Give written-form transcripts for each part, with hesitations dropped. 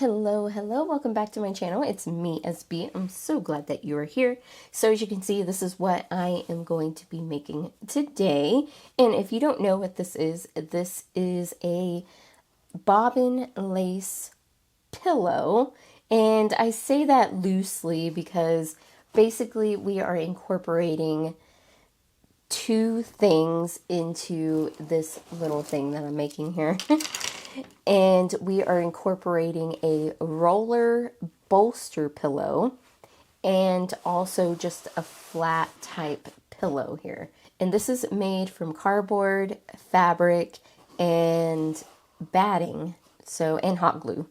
Hello, welcome back to my channel. It's me, SB. I'm so glad that you are here. So as you can see, this is what I am going to be making today. And if you don't know what this is a bobbin lace pillow. And I say that loosely because basically we are incorporating two things into this little thing that I'm making here. And we are incorporating a roller bolster pillow and also just a flat type pillow here. And this is made from cardboard, fabric, and batting. So, and hot glue.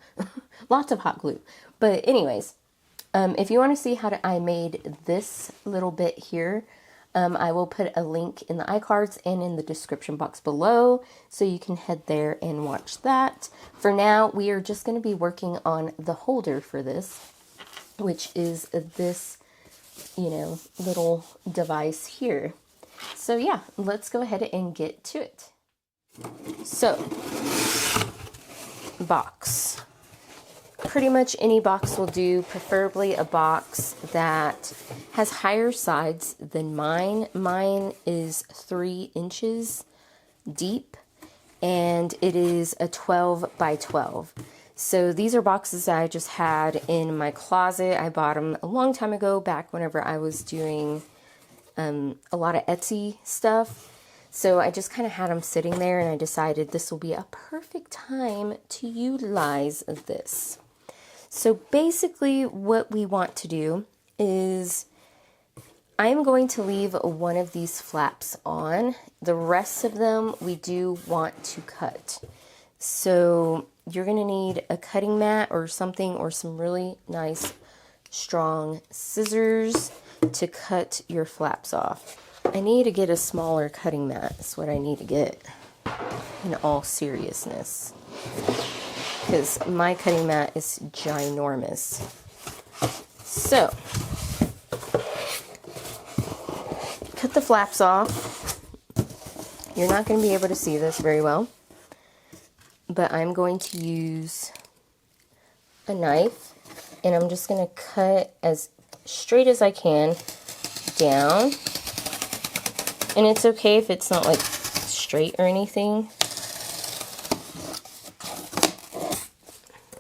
Lots of hot glue. But anyways, if you want to see how I made this little bit here, I will put a link in the iCards and in the description box below, so you can head there and watch that. For now, we are just going to be working on the holder for this, which is this, little device here. So yeah, let's go ahead and get to it. So, box. Pretty much any box will do, preferably a box that has higher sides than mine. Mine is 3 inches deep and it is a 12 by 12. So these are boxes that I just had in my closet. I bought them a long time ago, back whenever I was doing a lot of Etsy stuff. So I just kind of had them sitting there and I decided this will be a perfect time to utilize this. So basically what we want to do is I'm going to leave one of these flaps on. The rest of them we do want to cut. So you're going to need a cutting mat or something, or some really nice strong scissors to cut your flaps off. I need to get a smaller cutting mat. That's what I need to get, in all seriousness, because my cutting mat is ginormous. So, cut the flaps off. You're not going to be able to see this very well, but I'm going to use a knife, and I'm just going to cut as straight as I can down. And it's okay if it's not like straight or anything.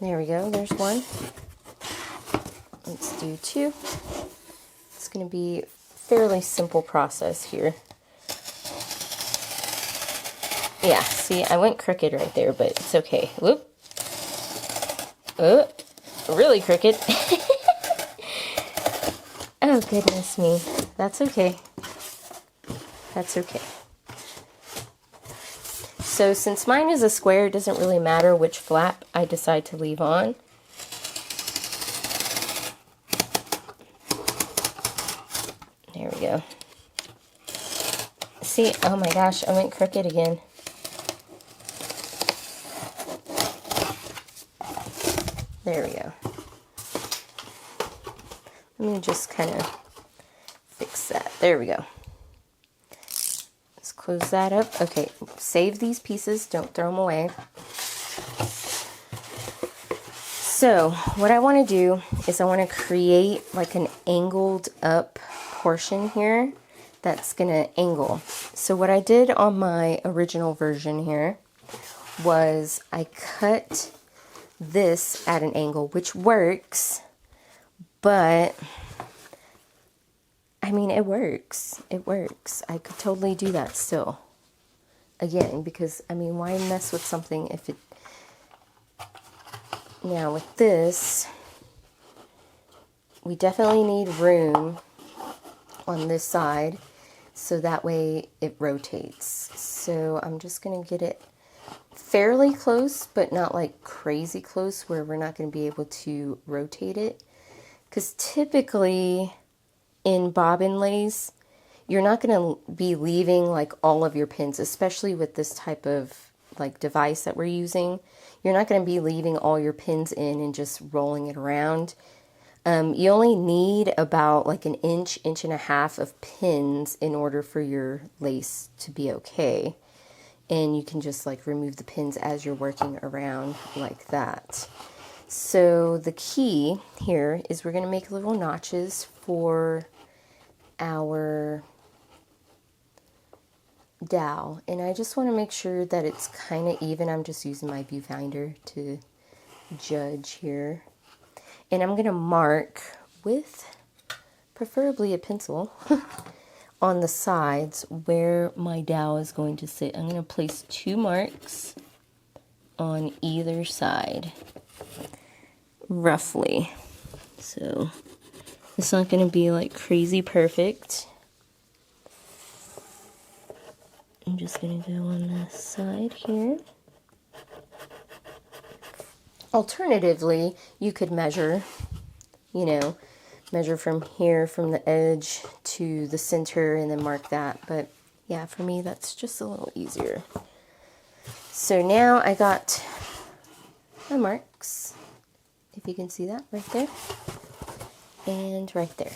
There we go, there's one. Let's do 2. It's going to be a fairly simple process here. Yeah, see, I went crooked right there, but it's okay. Whoop. Oh, really crooked. Oh, goodness me. That's okay. That's okay. So since mine is a square, it doesn't really matter which flap I decide to leave on. There we go. See, oh my gosh, I went crooked again. There we go. Let me just kind of fix that. There we go. Close that up. Okay, save these pieces. Don't throw them away. So, what I want to do is I want to create like an angled up portion here that's going to angle. So, what I did on my original version here was I cut this at an angle, which works, but I mean, it works. It works. I could totally do that still. Again, because, I mean, why mess with something if it... Now, with this, we definitely need room on this side, so that way it rotates. So I'm just going to get it fairly close, but not like crazy close where we're not going to be able to rotate it. Because typically in bobbin lace, you're not going to be leaving like all of your pins, especially with this type of like device that we're using. You're not going to be leaving all your pins in and just rolling it around. You only need about like an inch and a half of pins in order for your lace to be okay. And you can just like remove the pins as you're working around like that. So the key here is we're going to make little notches for our dowel, and I just want to make sure that it's kind of even. I'm just using my viewfinder to judge here, and I'm going to mark with preferably a pencil on the sides where my dowel is going to sit. I'm going to place 2 marks on either side, roughly. So it's not going to be like crazy perfect. I'm just going to go on the side here. Alternatively, you could measure, measure from here, from the edge to the center, and then mark that. But yeah, for me, that's just a little easier. So now I got my marks, if you can see that right there, and right there.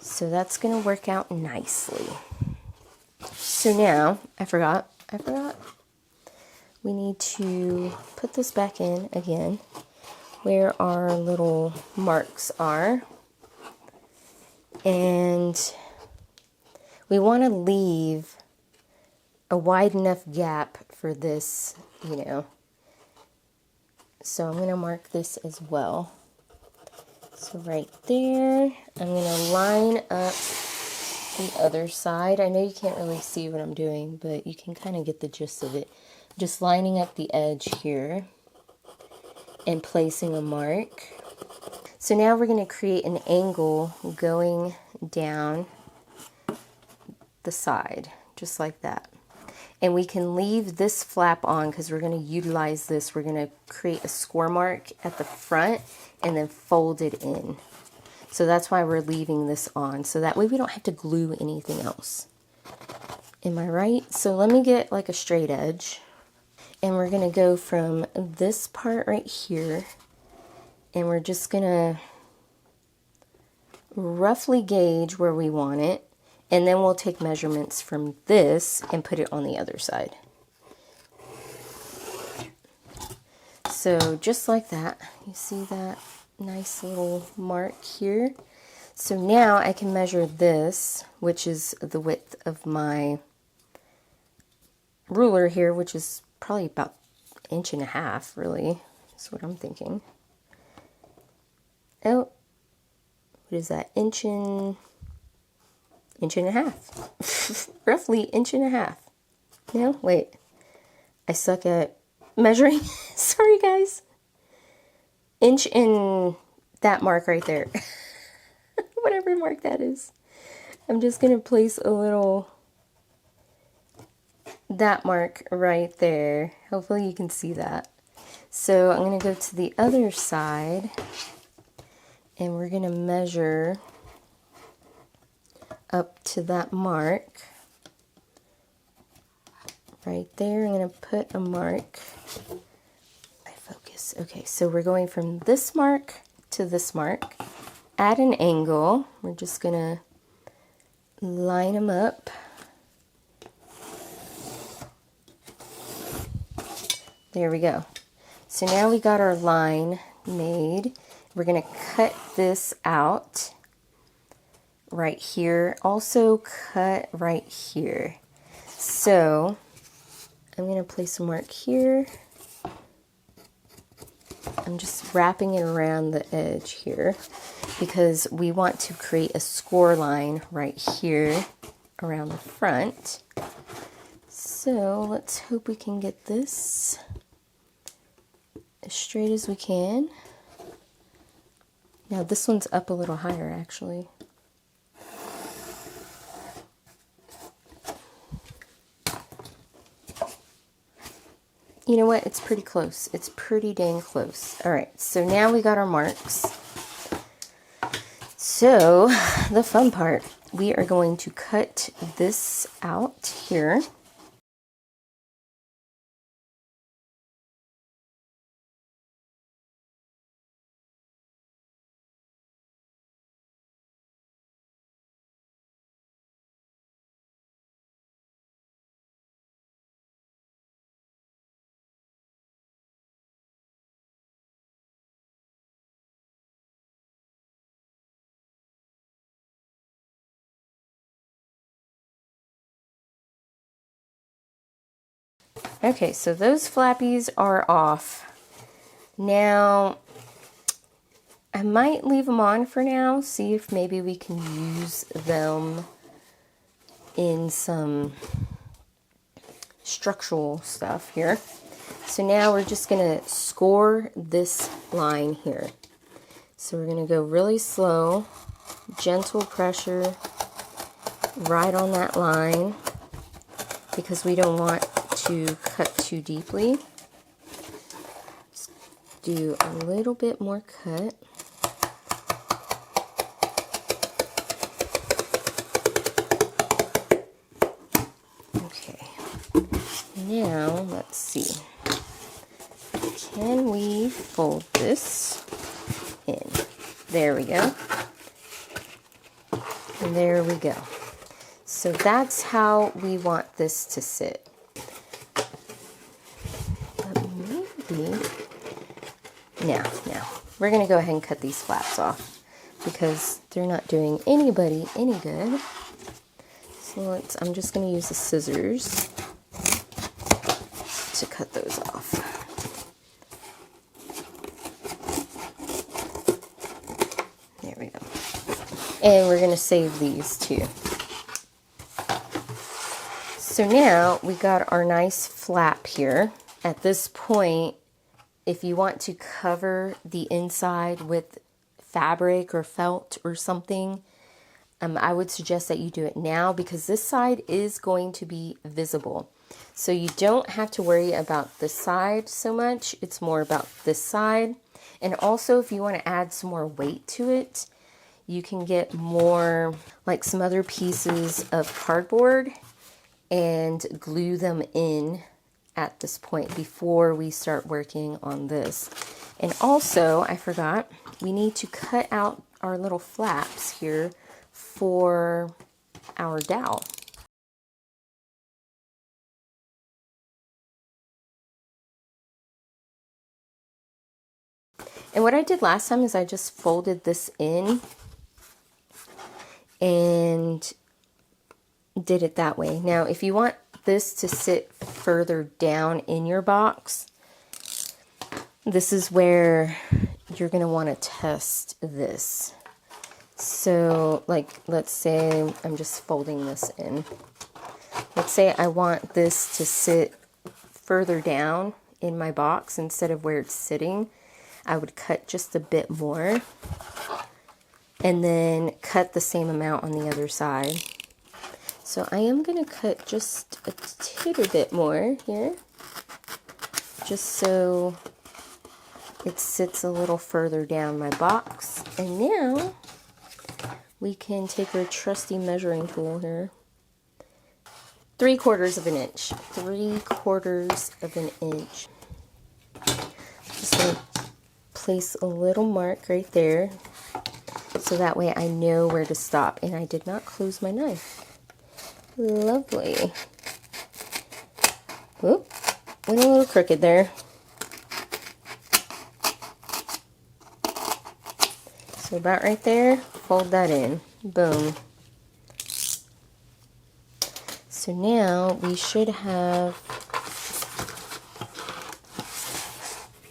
So that's going to work out nicely. So now, I forgot. We need to put this back in again where our little marks are. And we want to leave a wide enough gap for this, So I'm going to mark this as well. So right there, I'm going to line up the other side. I know you can't really see what I'm doing, but you can kind of get the gist of it. Just lining up the edge here and placing a mark. So now we're going to create an angle going down the side, just like that. And we can leave this flap on because we're going to utilize this. We're going to create a score mark at the front and then fold it in. So that's why we're leaving this on, so that way we don't have to glue anything else. Am I right? So let me get like a straight edge, and we're going to go from this part right here, and we're just going to roughly gauge where we want it, and then we'll take measurements from this and put it on the other side. So just like that, you see that nice little mark here. So now I can measure this, which is the width of my ruler here, which is probably about 1.5 inches, really. That's what I'm thinking. Oh, what is that? Inch and a half. Roughly 1.5 inches. No, wait. I suck at measuring. Sorry, guys. Inch in that mark right there. Whatever mark that is. I'm just going to place a little, that mark right there. Hopefully you can see that. So I'm going to go to the other side, and we're going to measure up to that mark right there. I'm going to put a mark. My focus. Okay, so we're going from this mark to this mark at an angle. We're just going to line them up. There we go. So now we got our line made. We're going to cut this out right here. Also cut right here. So I'm going to place a mark here. I'm just wrapping it around the edge here because we want to create a score line right here around the front. So let's hope we can get this as straight as we can. Now this one's up a little higher actually. You know what? It's pretty close. It's pretty dang close. All right, so now we got our marks. So the fun part, we are going to cut this out here. Okay, so those flappies are off. Now, I might leave them on for now, see if maybe we can use them in some structural stuff here. So now we're just going to score this line here. So we're going to go really slow, gentle pressure right on that line because we don't want to cut too deeply. Just do a little bit more cut. Okay, now let's see. Can we fold this in? There we go. And there we go. So that's how we want this to sit. But maybe, now, we're going to go ahead and cut these flaps off because they're not doing anybody any good. So I'm just going to use the scissors to cut those off. There we go. And we're going to save these too. So now we got our nice flap here. At this point, if you want to cover the inside with fabric or felt or something, I would suggest that you do it now because this side is going to be visible. So you don't have to worry about this side so much. It's more about this side. And also if you want to add some more weight to it, you can get more, like some other pieces of cardboard and glue them in at this point before we start working on this. And also, I forgot, we need to cut out our little flaps here for our dowel. And what I did last time is I just folded this in and did it that way. Now, if you want this to sit further down in your box, this is where you're going to want to test this. So, like, let's say I'm just folding this in. Let's say I want this to sit further down in my box instead of where it's sitting. I would cut just a bit more and then cut the same amount on the other side. So I am going to cut just a tittle bit more here, just so it sits a little further down my box. And now we can take our trusty measuring tool here. 3/4 of an inch. 3/4 of an inch. Just going to place a little mark right there so that way I know where to stop. And I did not close my knife. Lovely. Whoop, went a little crooked there. So about right there, fold that in. Boom. So now we should have,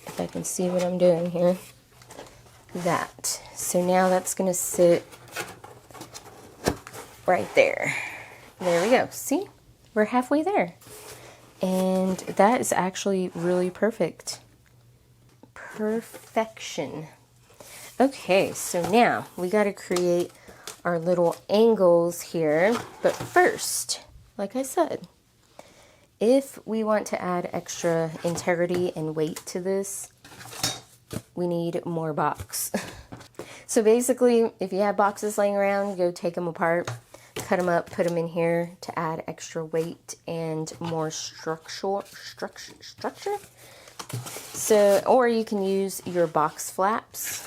if I can see what I'm doing here, that. So now that's going to sit right there. There we go. See? We're halfway there. And that is actually really perfect. Perfection. Okay, so now we got to create our little angles here. But first, like I said, if we want to add extra integrity and weight to this, we need more box. So basically, if you have boxes laying around, go take them apart, cut them up, put them in here to add extra weight and more structure. So, or you can use your box flaps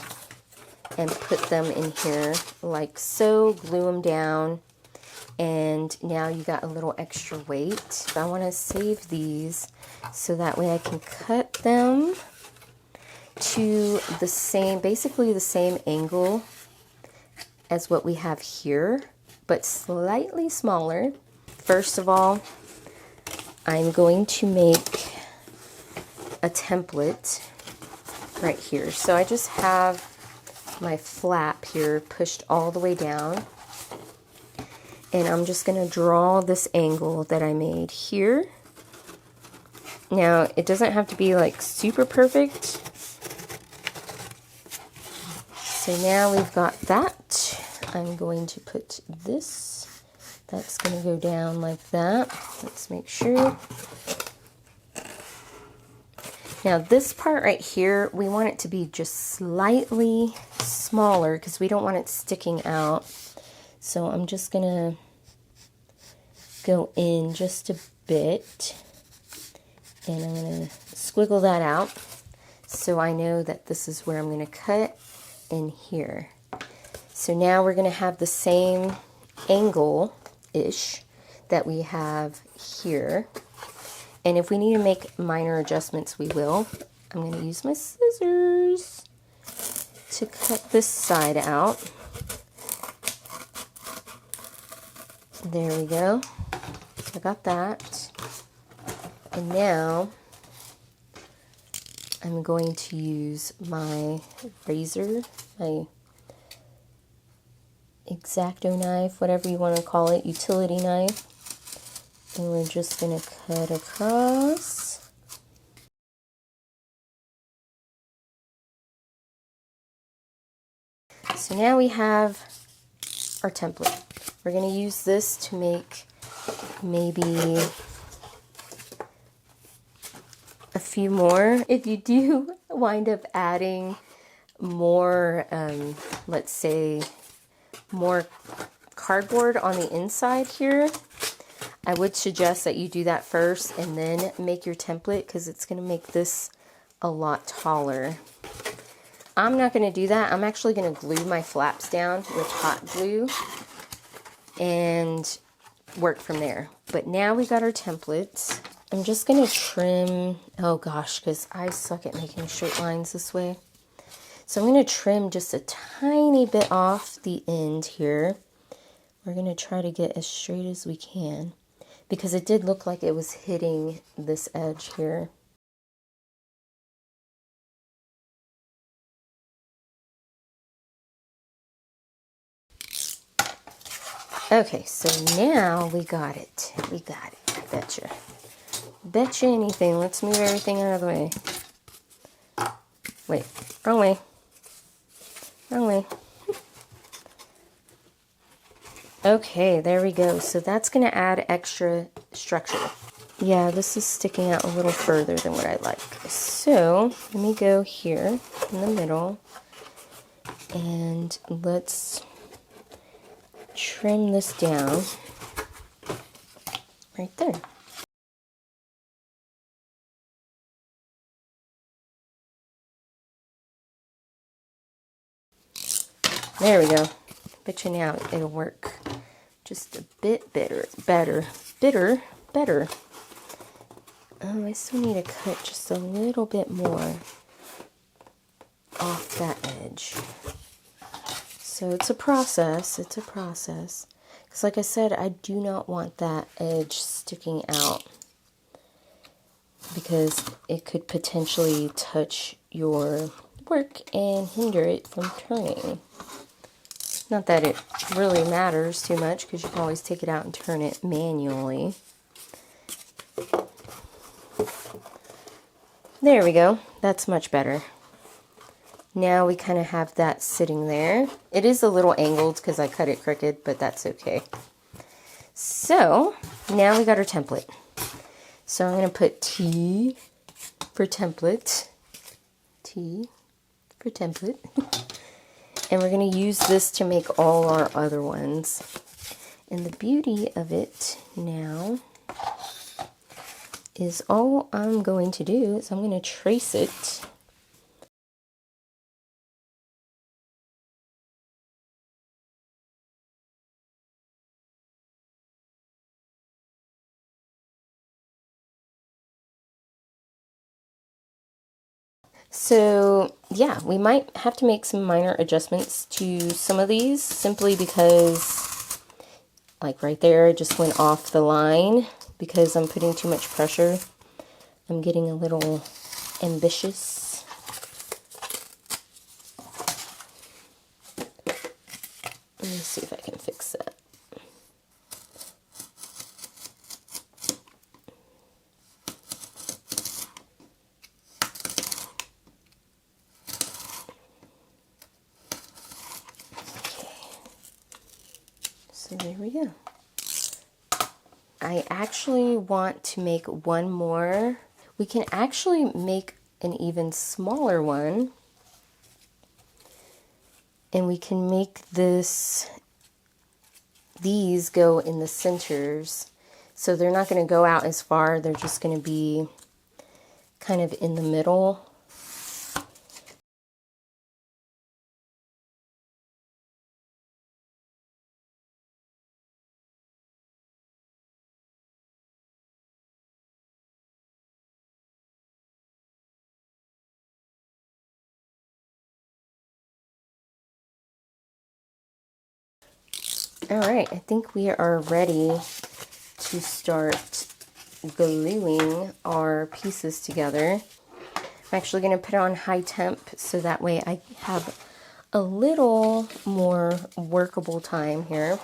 and put them in here like so, glue them down, and now you got a little extra weight. But I want to save these so that way I can cut them to the same, basically the same angle as what we have here, but slightly smaller. First of all, I'm going to make a template right here. So I just have my flap here pushed all the way down, and I'm just going to draw this angle that I made here. Now it doesn't have to be like super perfect. So now we've got that. I'm going to put this, that's going to go down like that. Let's make sure. Now this part right here, we want it to be just slightly smaller because we don't want it sticking out. So I'm just going to go in just a bit, and I'm going to squiggle that out so I know that this is where I'm going to cut in here. So now we're going to have the same angle-ish that we have here. And if we need to make minor adjustments, we will. I'm going to use my scissors to cut this side out. There we go. I got that. And now I'm going to use my razor, my X-Acto knife, whatever you want to call it, utility knife. And we're just going to cut across. So now we have our template. We're going to use this to make maybe a few more. If you do wind up adding more, let's say, more cardboard on the inside here, I would suggest that you do that first and then make your template, because it's going to make this a lot taller. I'm not going to do that. I'm actually going to glue my flaps down with hot glue and work from there. But now we got our templates. I'm just going to trim, oh gosh, because I suck at making straight lines this way. So I'm going to trim just a tiny bit off the end here. We're going to try to get as straight as we can, because it did look like it was hitting this edge here. Okay, so now we got it. We got it, I betcha. Betcha anything. Let's move everything out of the way. Wait, wrong way. Wrong way. Okay, there we go. So that's going to add extra structure. Yeah, this is sticking out a little further than what I like. So let me go here in the middle, and let's trim this down right there. There we go. Bet you now it'll work just a bit better. Oh, I still need to cut just a little bit more off that edge. So it's a process, because like I said, I do not want that edge sticking out, because it could potentially touch your work and hinder it from turning. Not that it really matters too much, because you can always take it out and turn it manually. There we go. That's much better. Now we kind of have that sitting there. It is a little angled because I cut it crooked, but that's okay. So now we got our template. So I'm going to put T for template. T for template. And we're going to use this to make all our other ones. And the beauty of it now is all I'm going to do is I'm going to trace it. So yeah, we might have to make some minor adjustments to some of these, simply because like right there, it just went off the line. because I'm putting too much pressure. I'm getting a little ambitious. Let me see if I can fix that. So there we go. I actually want to make one more. We can actually make an even smaller one. And we can make these go in the centers. So they're not going to go out as far. They're just going to be kind of in the middle. Alright, I think we are ready to start gluing our pieces together. I'm actually going to put it on high temp so that way I have a little more workable time here.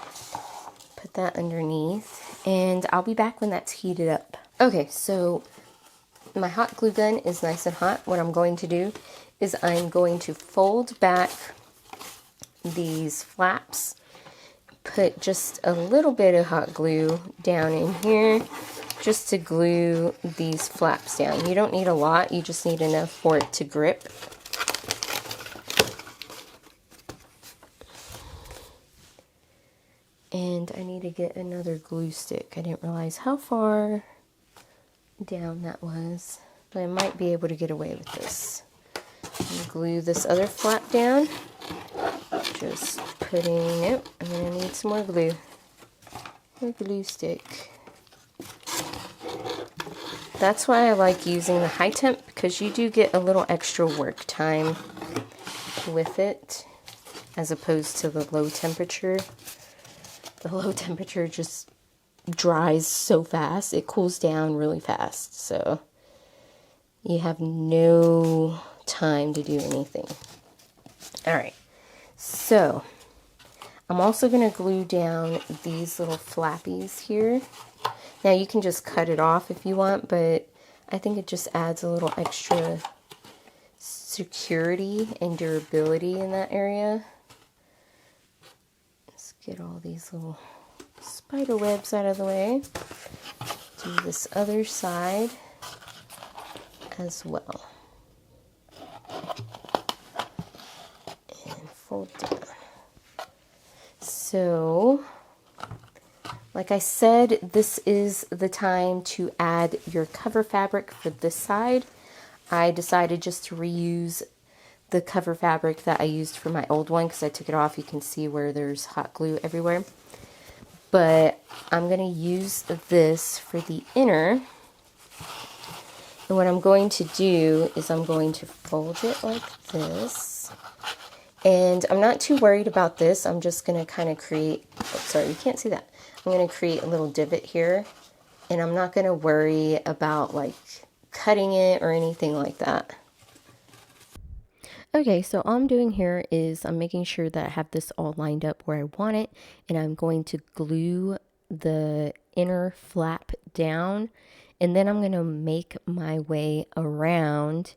Put that underneath, and I'll be back when that's heated up. Okay, so my hot glue gun is nice and hot. What I'm going to do is I'm going to fold back these flaps, put just a little bit of hot glue down in here just to glue these flaps down. You don't need a lot, you just need enough for it to grip. And I need to get another glue stick. I didn't realize how far down that was, but I might be able to get away with this. Glue this other flap down. Just putting it. I'm going to need some more glue. A glue stick. That's why I like using the high temp, because you do get a little extra work time with it as opposed to the low temperature. The low temperature just dries so fast. It cools down really fast, so you have no time to do anything. Alright, so I'm also going to glue down these little flappies here. Now you can just cut it off if you want, but I think it just adds a little extra security and durability in that area. Let's get all these little spider webs out of the way. Do this other side as well. And fold down. So, like I said, this is the time to add your cover fabric for this side. I decided just to reuse the cover fabric that I used for my old one because I took it off. You can see where there's hot glue everywhere. But I'm going to use this for the inner. And what I'm going to do is I'm going to fold it like this. And I'm not too worried about this. I'm just going to kind of create, oh, sorry, you can't see that. I'm going to create a little divot here. And I'm not going to worry about like cutting it or anything like that. Okay, so all I'm doing here is I'm making sure that I have this all lined up where I want it, and I'm going to glue the inner flap down, and then I'm going to make my way around,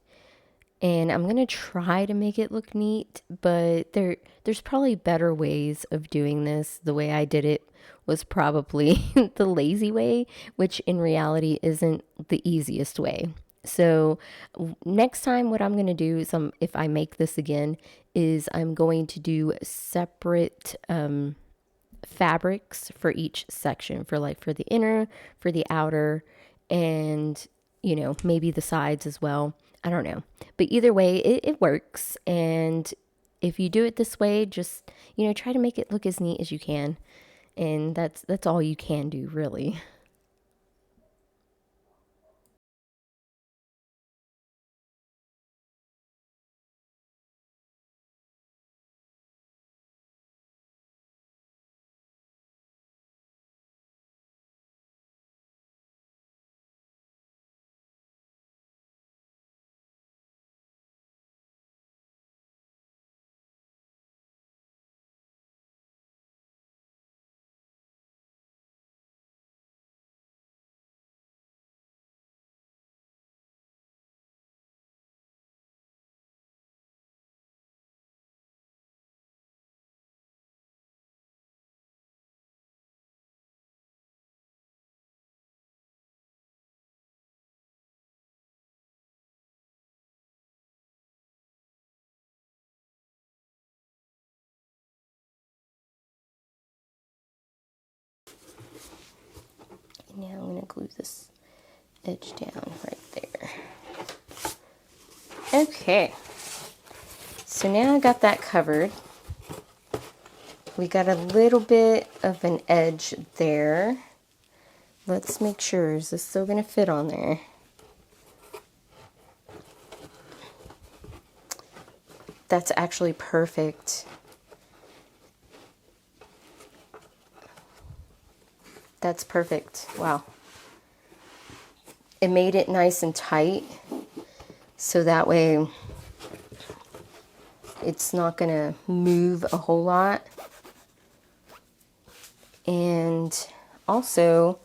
and I'm going to try to make it look neat, but there's probably better ways of doing this. The way I did it was probably the lazy way, which in reality isn't the easiest way. So next time what I'm going to do is if I make this again is I'm going to do separate fabrics for each section, for the inner, for the outer, and you know, maybe the sides as well. I don't know, but either way it works. And if you do it this way, just, you know, try to make it look as neat as you can, and that's all you can do really. Now I'm going to glue this edge down right there. Okay, so now I got that covered. We got a little bit of an edge there. Let's make sure, is this still going to fit on there? That's actually perfect. That's perfect. Wow. It made it nice and tight, so that way it's not going to move a whole lot. And also,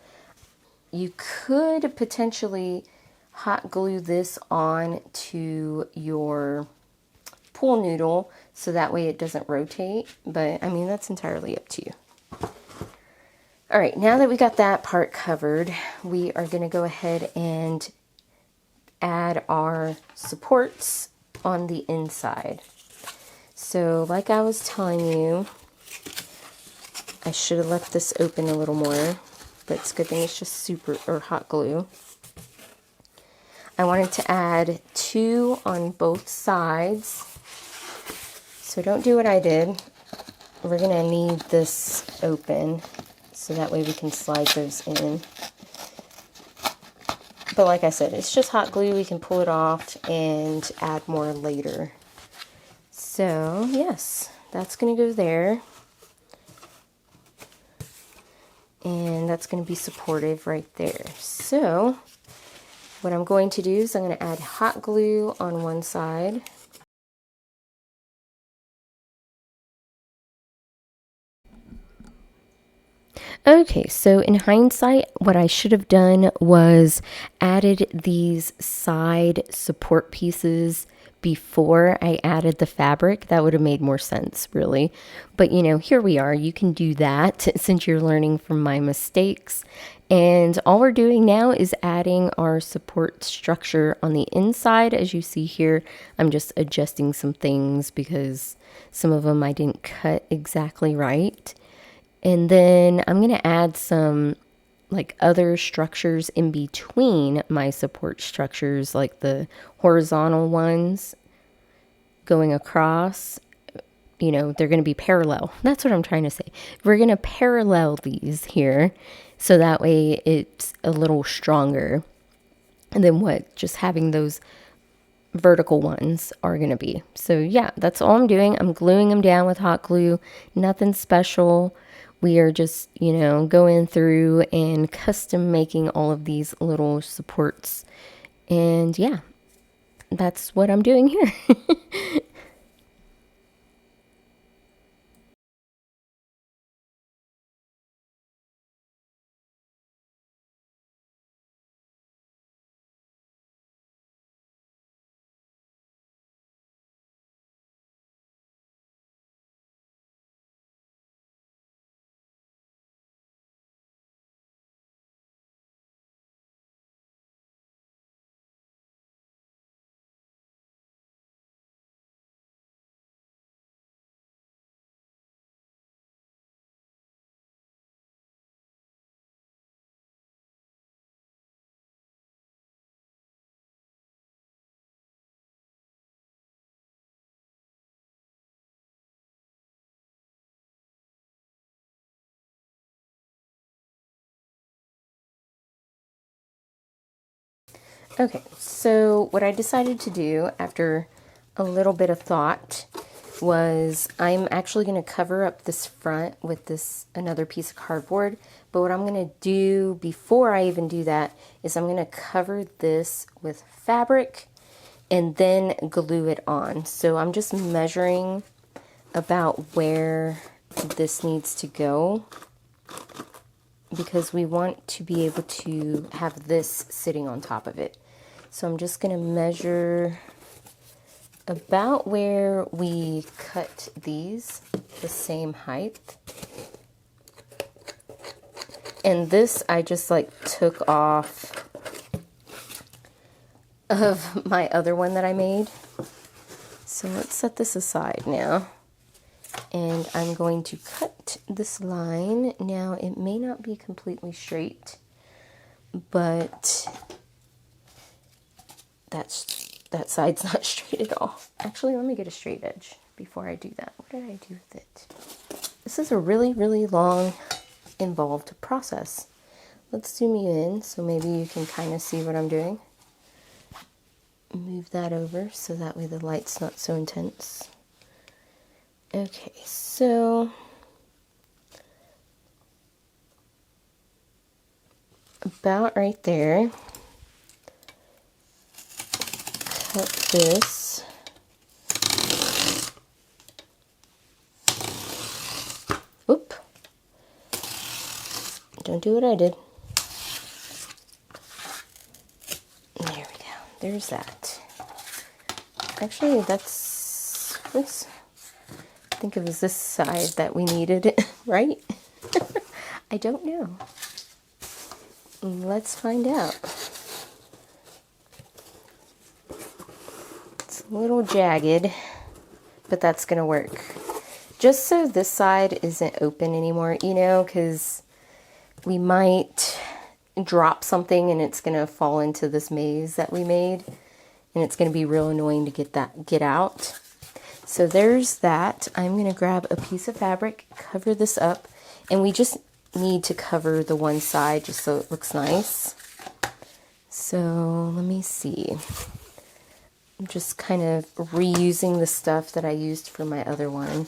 you could potentially hot glue this on to your pool noodle so that way it doesn't rotate, but I mean, that's entirely up to you. All right, now that we got that part covered, we are going to go ahead and add our supports on the inside. So like I was telling you, I should have left this open a little more, but it's a good thing it's just hot glue. I wanted to add 2 on both sides. So don't do what I did. We're going to need this open so that way we can slide those in. But like I said, it's just hot glue. We can pull it off and add more later. So yes, that's going to go there. And that's going to be supportive right there. So what I'm going to do is I'm going to add hot glue on one side. Okay, so in hindsight, what I should have done was added these side support pieces before I added the fabric. That would have made more sense, really. But you know, here we are. You can do that since you're learning from my mistakes. And all we're doing now is adding our support structure on the inside. As you see here, I'm just adjusting some things because some of them I didn't cut exactly right. And then I'm going to add some like other structures in between my support structures, like the horizontal ones going across. You know, they're going to be parallel. That's what I'm trying to say. We're going to parallel these here so that way it's a little stronger than what just having those vertical ones are going to be. So yeah, that's all I'm doing. I'm gluing them down with hot glue. Nothing special. We are just, you know, going through and custom making all of these little supports. And yeah, that's what I'm doing here. Okay, so what I decided to do after a little bit of thought was I'm actually going to cover up this front with another piece of cardboard. But what I'm going to do before I even do that is I'm going to cover this with fabric and then glue it on. So I'm just measuring about where this needs to go because we want to be able to have this sitting on top of it. So I'm just going to measure about where we cut these, the same height. And this I just like took off of my other one that I made. So let's set this aside now. And I'm going to cut this line. Now it may not be completely straight, but that side's not straight at all. Actually, let me get a straight edge before I do that. What did I do with it? This is a really, really long, involved process. Let's zoom you in so maybe you can kind of see what I'm doing. Move that over so that way the light's not so intense. Okay, so about right there. Cut this. Oop. Don't do what I did. There we go. There's that. Actually, that's this. I think it was this side that we needed, right? I don't know. Let's find out. It's a little jagged, but that's gonna work. Just so this side isn't open anymore, you know, because we might drop something and it's gonna fall into this maze that we made, and it's gonna be real annoying to get out. So there's that. I'm gonna grab a piece of fabric, cover this up, and we just need to cover the one side just so it looks nice. So let me see. I'm just kind of reusing the stuff that I used for my other one.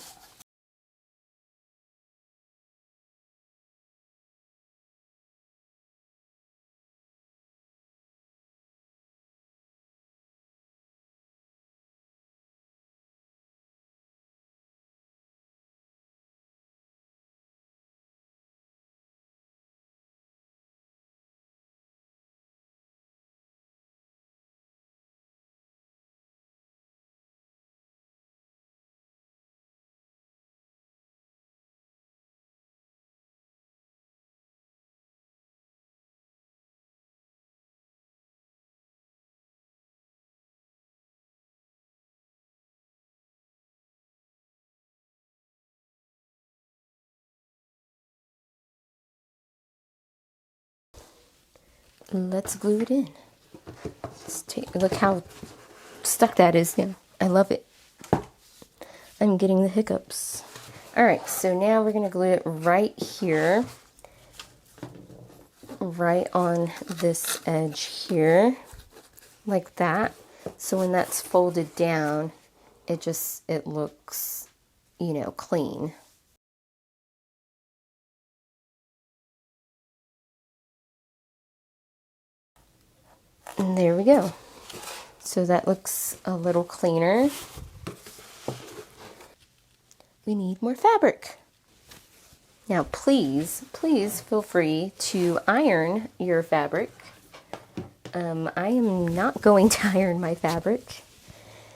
Let's glue it in. Look how stuck that is now. I love it. I'm getting the hiccups. Alright, so now we're going to glue it right here. Right on this edge here. Like that. So when that's folded down, it looks, you know, clean. And there we go. So that looks a little cleaner. We need more fabric. Now please feel free to iron your fabric. I am not going to iron my fabric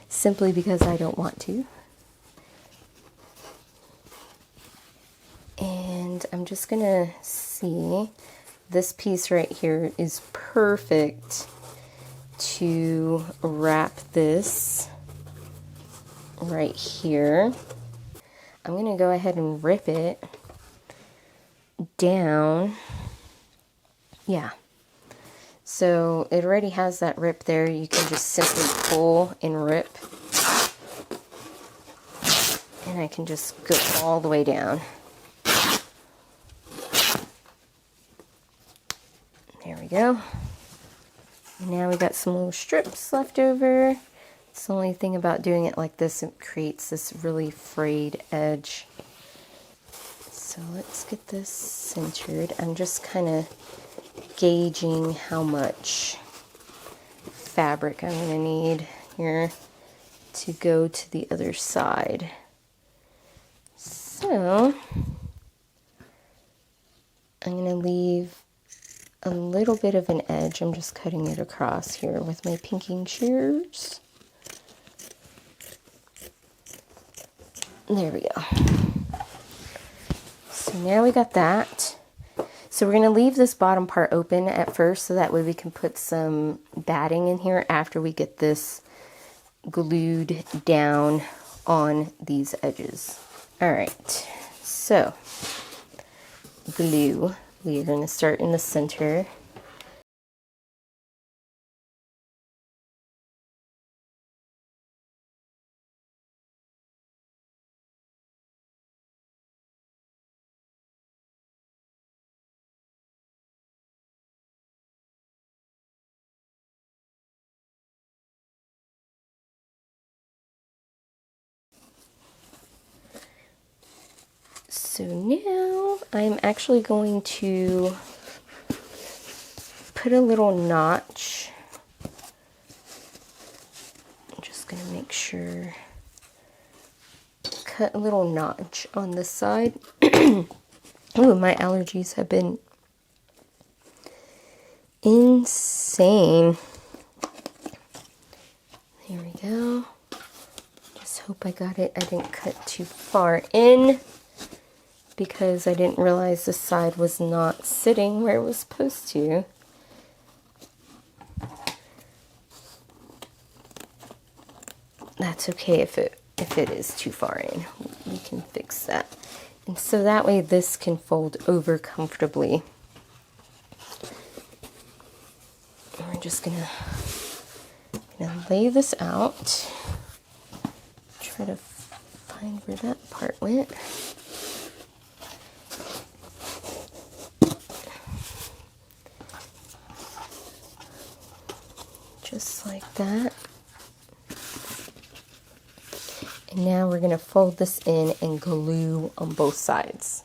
simply because I don't want to. And I'm just gonna see, this piece right here is perfect to wrap this right here. I'm gonna go ahead and rip it down. Yeah. So it already has that rip there. You can just simply pull and rip. And I can just go all the way down. There we go. And now we got some little strips left over. It's the only thing about doing it like this, it creates this really frayed edge. So let's get this centered. I'm just kind of gauging how much fabric I'm going to need here to go to the other side. So I'm going to leave a little bit of an edge. I'm just cutting it across here with my pinking shears. There we go. So now we got that. So we're going to leave this bottom part open at first so that way we can put some batting in here after we get this glued down on these edges. Alright, so glue. We are going to start in the center. So now I'm actually going to put a little notch. I'm just going to make sure, cut a little notch on this side. Ooh, my allergies have been insane. There we go. Just hope I got it. I didn't cut too far in because I didn't realize this side was not sitting where it was supposed to. That's okay if it is too far in. We can fix that. And so that way this can fold over comfortably. And we're just gonna lay this out. Try to find where that part went. Just like that. And now we're going to fold this in and glue on both sides.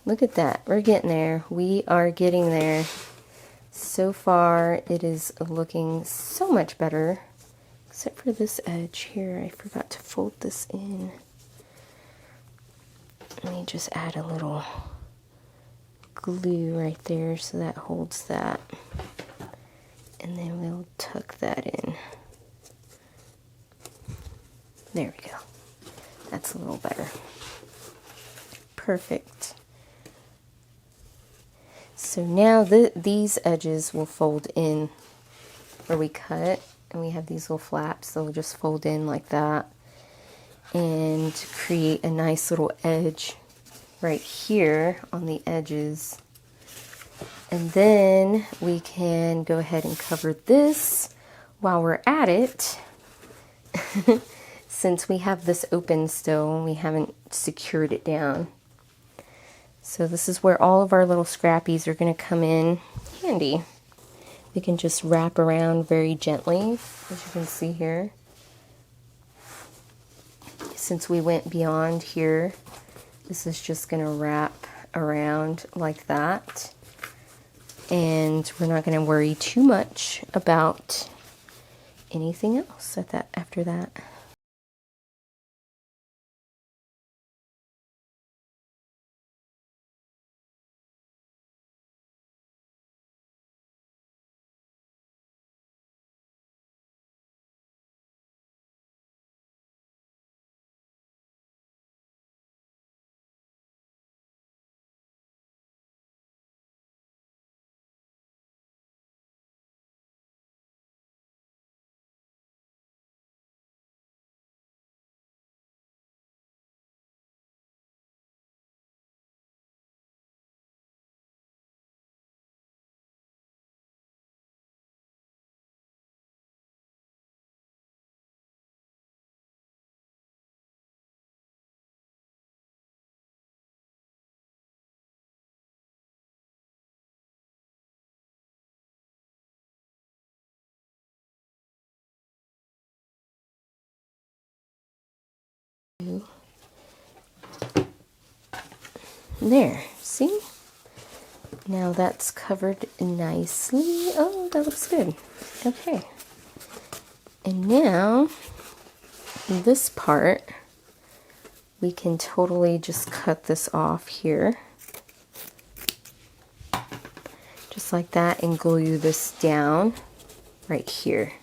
Look at that. We're getting there. We are getting there. So far, it is looking so much better. Except for this edge here. I forgot to fold this in. Let me just add a little glue right there so that holds that. And then we'll tuck that in. There we go. That's a little better. Perfect. So now these edges will fold in where we cut, and we have these little flaps. They'll just fold in like that and create a nice little edge right here on the edges. And then we can go ahead and cover this while we're at it. Since we have this open still, we haven't secured it down. So this is where all of our little scrappies are going to come in handy. We can just wrap around very gently, as you can see here. Since we went beyond here, this is just going to wrap around like that. And we're not going to worry too much about anything else after that. There, see? Now that's covered nicely. Oh, that looks good. Okay. And now, this part, we can totally just cut this off here. Just like that, and glue this down right here.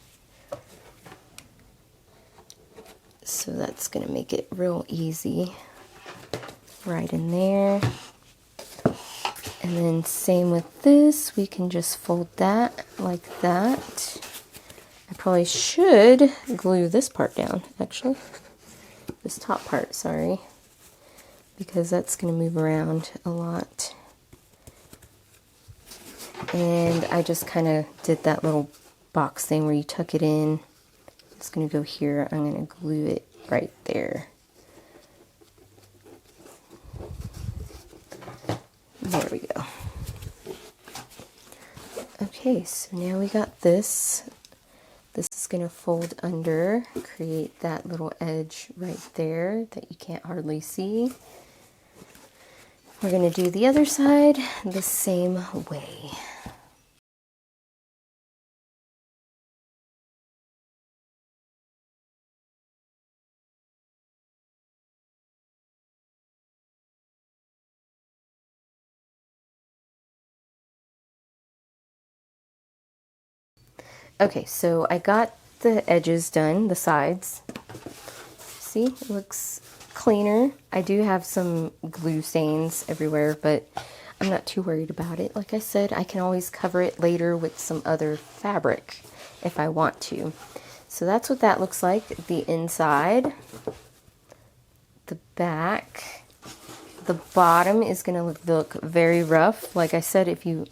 So that's going to make it real easy. Right in there. And then same with this, we can just fold that like that. I probably should glue this part down, actually. This top part, sorry. Because that's going to move around a lot. And I just kind of did that little box thing where you tuck it in. It's going to go here. I'm going to glue it right there. There we go. Okay, so now we got this. This is going to fold under, create that little edge right there that you can't hardly see. We're going to do the other side the same way. Okay, so I got the edges done, the sides. See, it looks cleaner. I do have some glue stains everywhere, but I'm not too worried about it. Like I said, I can always cover it later with some other fabric if I want to. So that's what that looks like, the inside, the back. The bottom is going to look very rough. Like I said, if you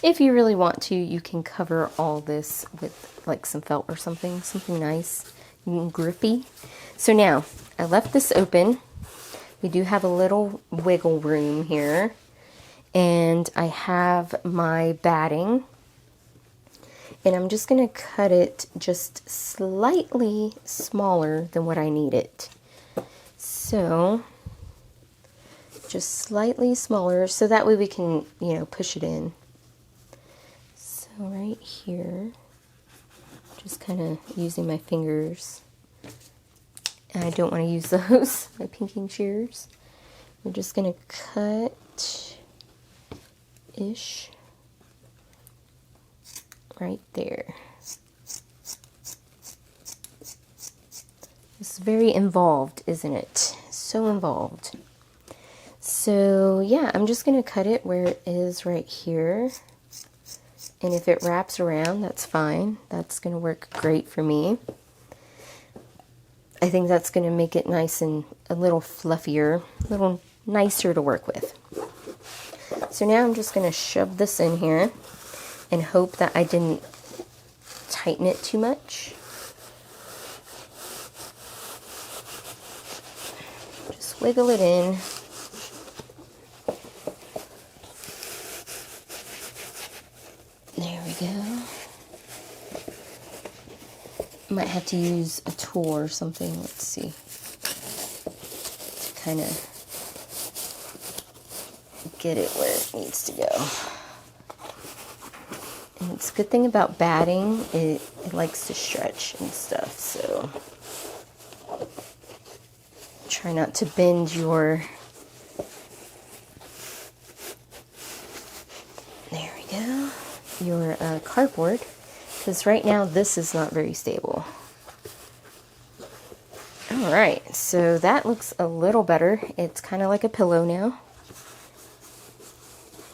really want to, you can cover all this with like some felt or something nice and grippy. So now, I left this open. We do have a little wiggle room here. And I have my batting. And I'm just going to cut it just slightly smaller than what I need it. So just slightly smaller, so that way we can, you know, push it in. So right here, just kind of using my fingers. And I don't want to use those, my pinking shears. We're just going to cut-ish right there. It's very involved, isn't it? So involved. So yeah, I'm just going to cut it where it is right here. And if it wraps around, that's fine. That's going to work great for me. I think that's going to make it nice and a little fluffier, a little nicer to work with. So now I'm just going to shove this in here and hope that I didn't tighten it too much. Just wiggle it in. There we go. Might have to use a tool or something, let's see, to kind of get it where it needs to go. And it's a good thing about batting, it likes to stretch and stuff, so try not to bend your, there we go, your cardboard, because right now this is not very stable. Alright, so that looks a little better. It's kind of like a pillow now.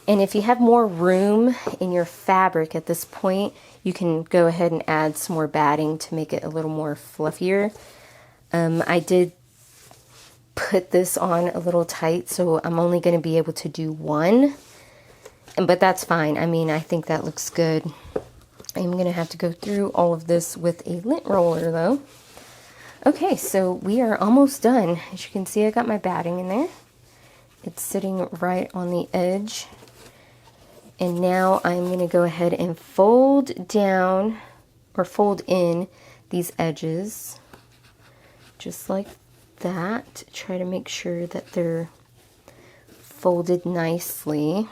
And if you have more room in your fabric at this point, you can go ahead and add some more batting to make it a little more fluffier. I did put this on a little tight, so I'm only going to be able to do one. But that's fine. I mean, I think that looks good. I'm going to have to go through all of this with a lint roller, though. Okay, so we are almost done. As you can see, I got my batting in there. It's sitting right on the edge. And now I'm going to go ahead and fold down, or fold in these edges. Just like that. Try to make sure that they're folded nicely.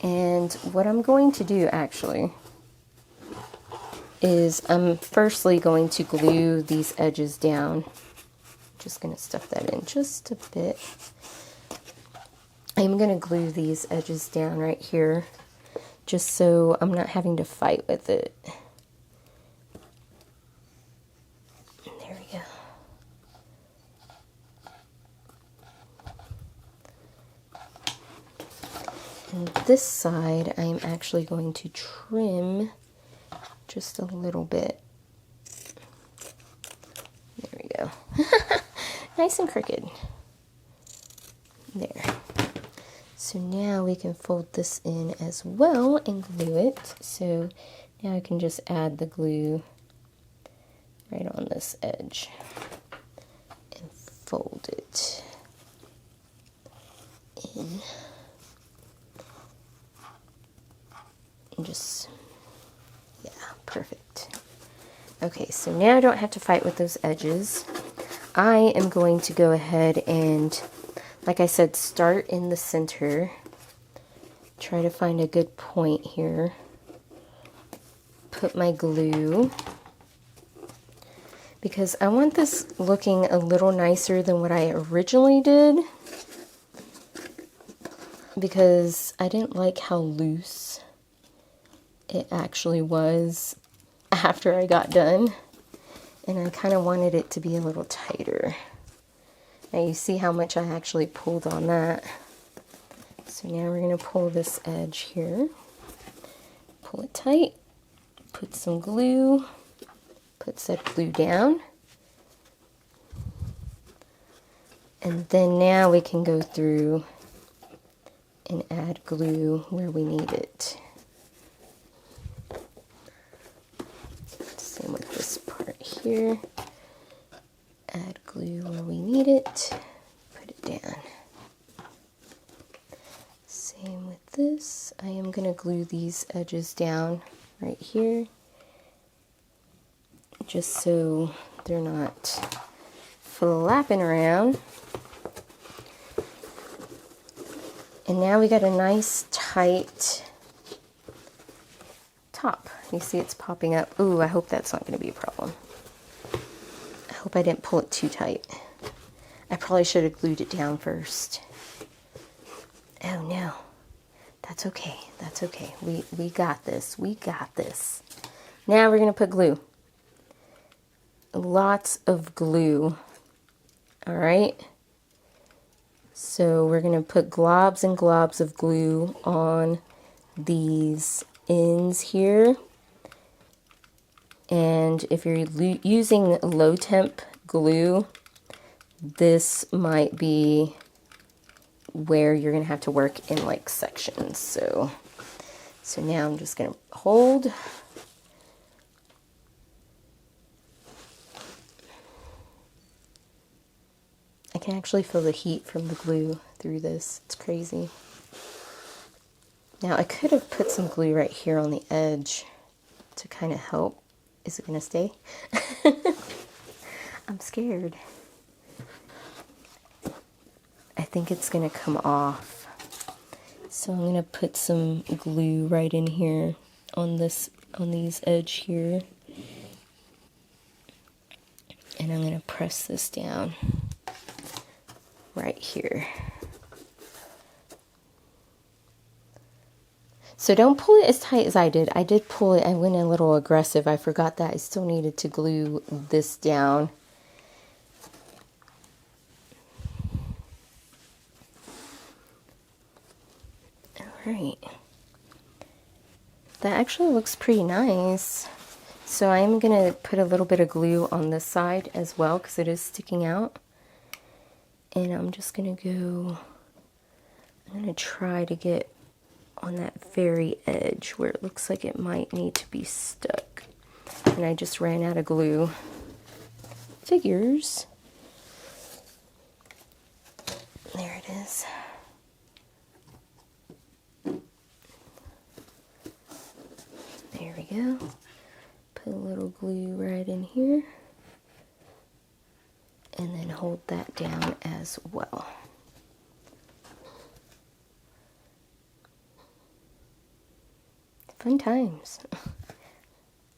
And what I'm going to do, actually, is I'm firstly going to glue these edges down. Just going to stuff that in just a bit. I'm going to glue these edges down right here, just so I'm not having to fight with it. There we go. And this side, I'm actually going to trim just a little bit. There we go. Nice and crooked. There. So now we can fold this in as well and glue it. So now I can just add the glue right on this edge and fold it in. And just, yeah, perfect. Okay, so now I don't have to fight with those edges. I am going to go ahead and, like I said, start in the center. Try to find a good point here. Put my glue, because I want this looking a little nicer than what I originally did, because I didn't like how loose it actually was after I got done, and I kind of wanted it to be a little tighter. Now you see how much I actually pulled on that. So now we're going to pull this edge here, pull it tight, put some glue, put said glue down, and then now we can go through and add glue where we need it. Same with this part here. Add glue where we need it, put it down. Same with this. I am going to glue these edges down right here, just so they're not flapping around. And now we got a nice tight top. You see it's popping up. Ooh, I hope that's not going to be a problem. I hope I didn't pull it too tight. I probably should have glued it down first. Oh no, that's okay. That's okay. We got this. We got this. Now we're going to put glue. Lots of glue. All right. So we're going to put globs and globs of glue on these ends here. And if you're using low temp glue, this might be where you're going to have to work in like sections. So now I'm just going to hold. I can actually feel the heat from the glue through this. It's crazy. Now I could have put some glue right here on the edge to kind of help. Is it going to stay? I'm scared. I think it's going to come off. So I'm going to put some glue right in here on these edge here. And I'm going to press this down right here. So don't pull it as tight as I did. I did pull it. I went a little aggressive. I forgot that I still needed to glue this down. All right. That actually looks pretty nice. So I'm going to put a little bit of glue on this side as well because it is sticking out. And I'm just going to go, I'm going to try to get on that very edge where it looks like it might need to be stuck. And I just ran out of glue. Figures. There it is. There we go. Put a little glue right in here. And then hold that down as well. Fun times.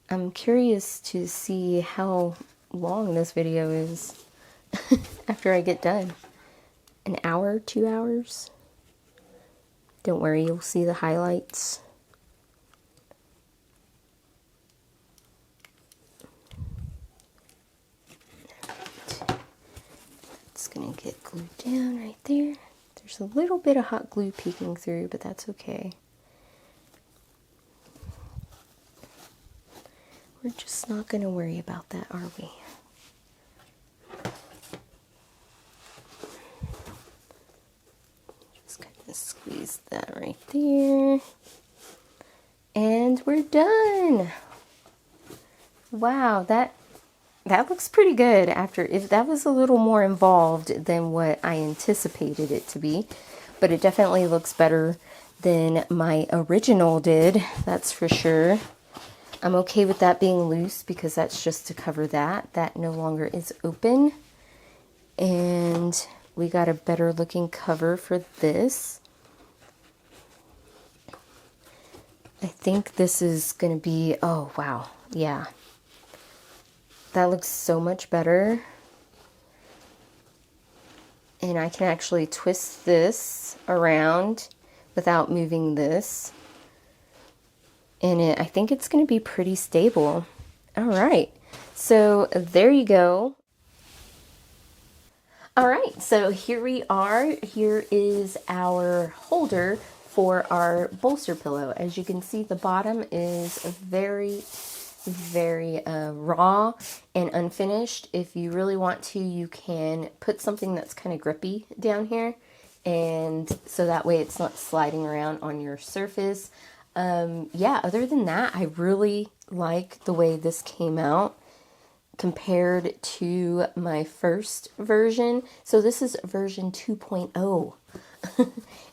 I'm curious to see how long this video is after I get done. An hour, 2 hours? Don't worry, you'll see the highlights. It's gonna get glued down right there. There's a little bit of hot glue peeking through, but that's okay. We're just not going to worry about that, are we? Just cut this Squeeze that right there. And we're done. Wow, that looks pretty good after, if that was a little more involved than what I anticipated it to be, but it definitely looks better than my original did, that's for sure. I'm okay with that being loose because that's just to cover that. That no longer is open. And we got a better looking cover for this. I think this is going to be, oh wow, yeah. That looks so much better. And I can actually twist this around without moving this. And I think it's going to be pretty stable. All right, so there you go. All right, so here we are. Here is our holder for our bolster pillow. As you can see, the bottom is very raw and unfinished. If you really want to, you can put something that's kind of grippy down here, and so that way it's not sliding around on your surface. Yeah, other than that, I really like the way this came out compared to my first version. So this is version 2.0.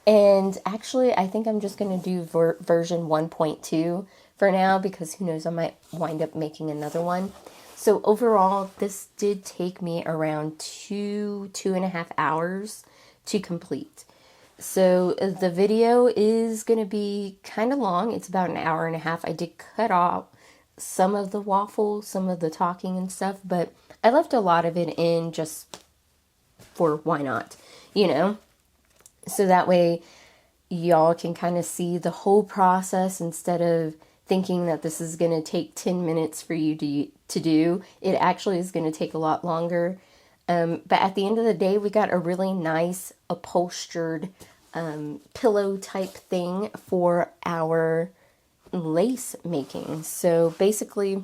And actually, I think I'm just going to do version 1.2 for now, because who knows, I might wind up making another one. So overall, this did take me around 2.5 hours to complete. So the video is going to be kind of long. It's about 1.5 hours. I did cut off some of the waffle, some of the talking and stuff, but I left a lot of it in just for why not, you know? So that way y'all can kind of see the whole process instead of thinking that this is going to take 10 minutes for you to do. It actually is going to take a lot longer. But at the end of the day, we got a really nice upholstered pillow type thing for our lace making. So basically,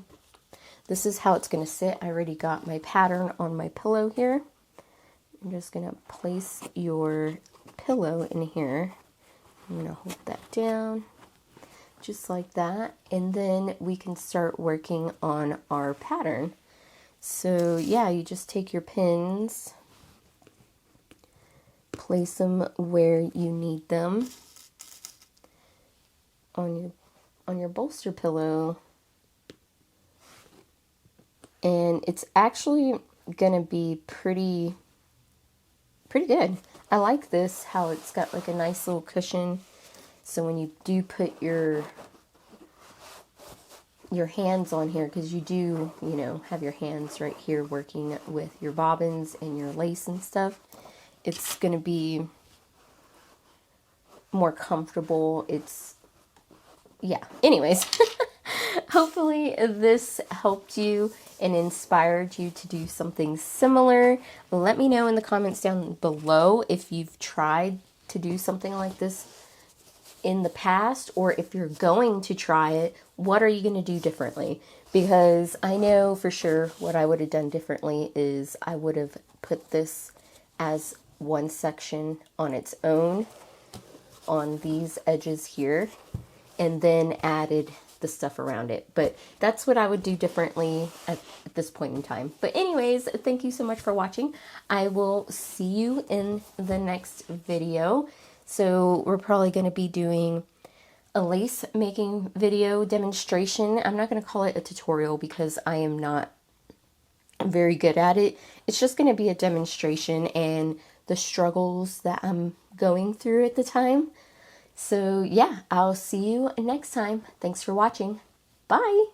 this is how it's going to sit. I already got my pattern on my pillow here. I'm just going to place your pillow in here. I'm going to hold that down just like that, and then we can start working on our pattern. So yeah, you just take your pins, place them where you need them on your bolster pillow, and it's actually gonna be pretty good. I like this, how it's got like a nice little cushion, so when you do put your hands on here, because you do, you know, have your hands right here working with your bobbins and your lace and stuff, it's going to be more comfortable. It's, yeah, anyways. Hopefully this helped you and inspired you to do something similar. Let me know in the comments down below if you've tried to do something like this in the past, or if you're going to try it, what are you going to do differently? Because I know for sure what I would have done differently is I would have put this as one section on its own on these edges here, and then added the stuff around it. But that's what I would do differently at this point in time. But anyways, thank you so much for watching. I will see you in the next video. So we're probably going to be doing a lace making video demonstration. I'm not going to call it a tutorial because I am not very good at it. It's just going to be a demonstration and the struggles that I'm going through at the time. So yeah, I'll see you next time. Thanks for watching. Bye.